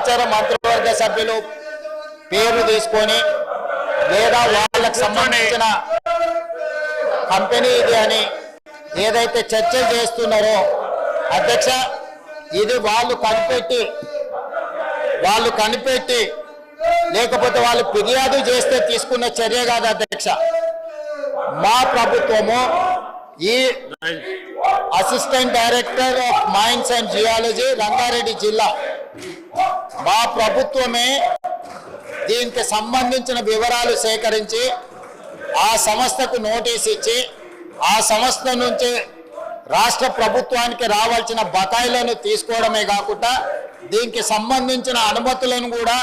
సహచర మంత్రివర్గ సభ్యులు పేరు తీసుకొని లేదా వాళ్ళకు సంబంధించిన కంపెనీ ఇది అని ఏదైతే చర్చ చేస్తున్నారో అధ్యక్ష, ఇది వాళ్ళు కనిపెట్టి లేకపోతే వాళ్ళు ఫిర్యాదు చేస్తే తీసుకున్న చర్య కాదు అధ్యక్ష. మా ప్రభుత్వము ఈ assistant director of mines and geology Rangareddy జిల్లా మా ప్రభుత్వమే దీనికి సంబంధించిన వివరాలు సేకరించి ఆ సంస్థకు నోటీస్ ఇచ్చి ఆ సంస్థ నుంచి రాష్ట్ర ప్రభుత్వానికి రావాల్సిన బకాయిలను తీసుకోవడమే కాకుండా దీనికి సంబంధించిన అనుమతులను కూడా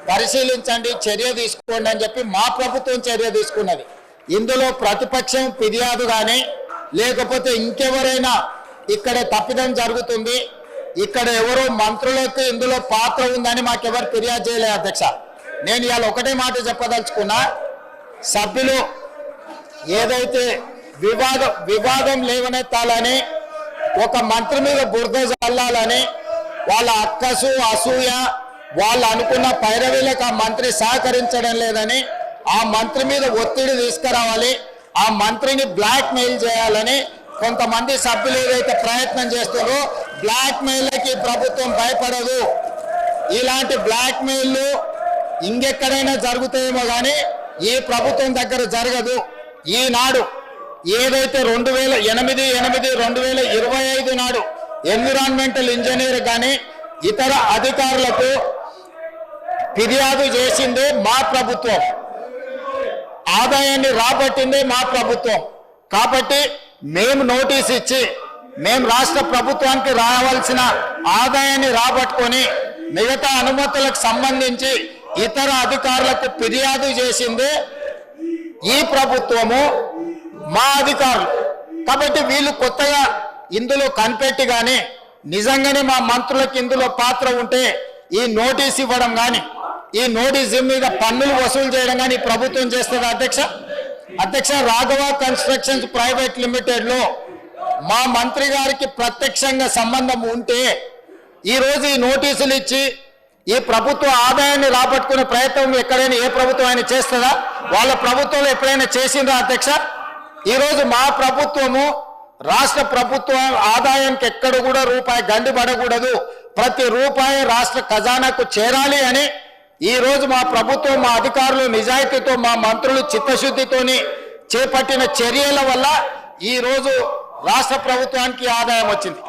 పరిశీలించండి, చర్య తీసుకోండి అని చెప్పి మా ప్రభుత్వం చర్య తీసుకున్నది. ఇందులో ప్రతిపక్షం ఫిర్యాదు కానీ లేకపోతే ఇంకెవరైనా ఇక్కడ తప్పిదం జరుగుతుంది, ఇక్కడ ఎవరో మంత్రులకు ఇందులో పాత్ర ఉందని మాకెవరు ఫిర్యాదు చేయలేదు అధ్యక్ష. నేను ఇవాళ ఒకటే మాట చెప్పదలుచుకున్నా, సభ్యులు ఏదైతే వివాదం లేవనెత్తాలని ఒక మంత్రి మీద బురద చల్లాలని వాళ్ళ అక్కసు అసూయ వాళ్ళు అనుకున్న పైరవీలకు ఆ మంత్రి సహకరించడం లేదని ఆ మంత్రి మీద ఒత్తిడి తీసుకురావాలి, ఆ మంత్రిని బ్లాక్ మెయిల్ చేయాలని కొంతమంది సభ్యులు ఏదైతే ప్రయత్నం చేస్తారో బ్లాక్ మెయిల్కి ప్రభుత్వం భయపడదు. ఇలాంటి బ్లాక్ మెయిల్లు ఇంకెక్కడైనా జరుగుతాయేమో కానీ ఈ ప్రభుత్వం దగ్గర జరగదు. ఈనాడు ఏదైతే 2008-2025 నాడు ఎన్విరాన్మెంటల్ ఇంజనీర్ కానీ ఇతర అధికారులకు ఫిర్యాదు చేసిందే మా ప్రభుత్వం, ఆదాయాన్ని రాబట్టిందే మా ప్రభుత్వం. కాబట్టి మేము నోటీస్ ఇచ్చి మేము రాష్ట్ర ప్రభుత్వానికి రావాల్సిన ఆదాయాన్ని రాబట్టుకొని మిగతా అనుమతులకు సంబంధించి ఇతర అధికారులకు ఫిర్యాదు చేసిందే ఈ ప్రభుత్వము, మా అధికారులు. కాబట్టి వీళ్ళు కొత్తగా ఇందులో కనిపెట్టి కానీ నిజంగానే మా మంత్రులకు ఇందులో పాత్ర ఉంటే ఈ నోటీస్ ఇవ్వడం కానీ ఈ నోటీస్ మీద పన్నులు వసూలు చేయడం కానీ ప్రభుత్వం చేస్తుంది అధ్యక్ష. రాఘవ కన్స్ట్రక్షన్స్ ప్రైవేట్ లిమిటెడ్ లో మా మంత్రి గారికి ప్రత్యక్షంగా సంబంధం ఉంటే ఈరోజు ఈ నోటీసులు ఇచ్చి ఈ ప్రభుత్వ ఆదాయాన్ని రాబట్టుకునే ప్రయత్నం ఎక్కడైనా ఏ ప్రభుత్వం అయినా చేస్తుందా? వాళ్ళ ప్రభుత్వంలో ఎప్పుడైనా చేసిందా అధ్యక్ష? ఈరోజు మా ప్రభుత్వము రాష్ట్ర ప్రభుత్వం ఆదాయానికి ఎక్కడ కూడా రూపాయి గండి పడకూడదు, ప్రతి రూపాయి రాష్ట్ర ఖజానాకు చేరాలి అని ఈరోజు మా ప్రభుత్వం, మా అధికారులు నిజాయితీతో, మా మంత్రులు చిత్తశుద్ధితోని చేపట్టిన చర్యల వల్ల ఈరోజు రాష్ట్ర ప్రభుత్వానికి ఆదాయం వచ్చింది.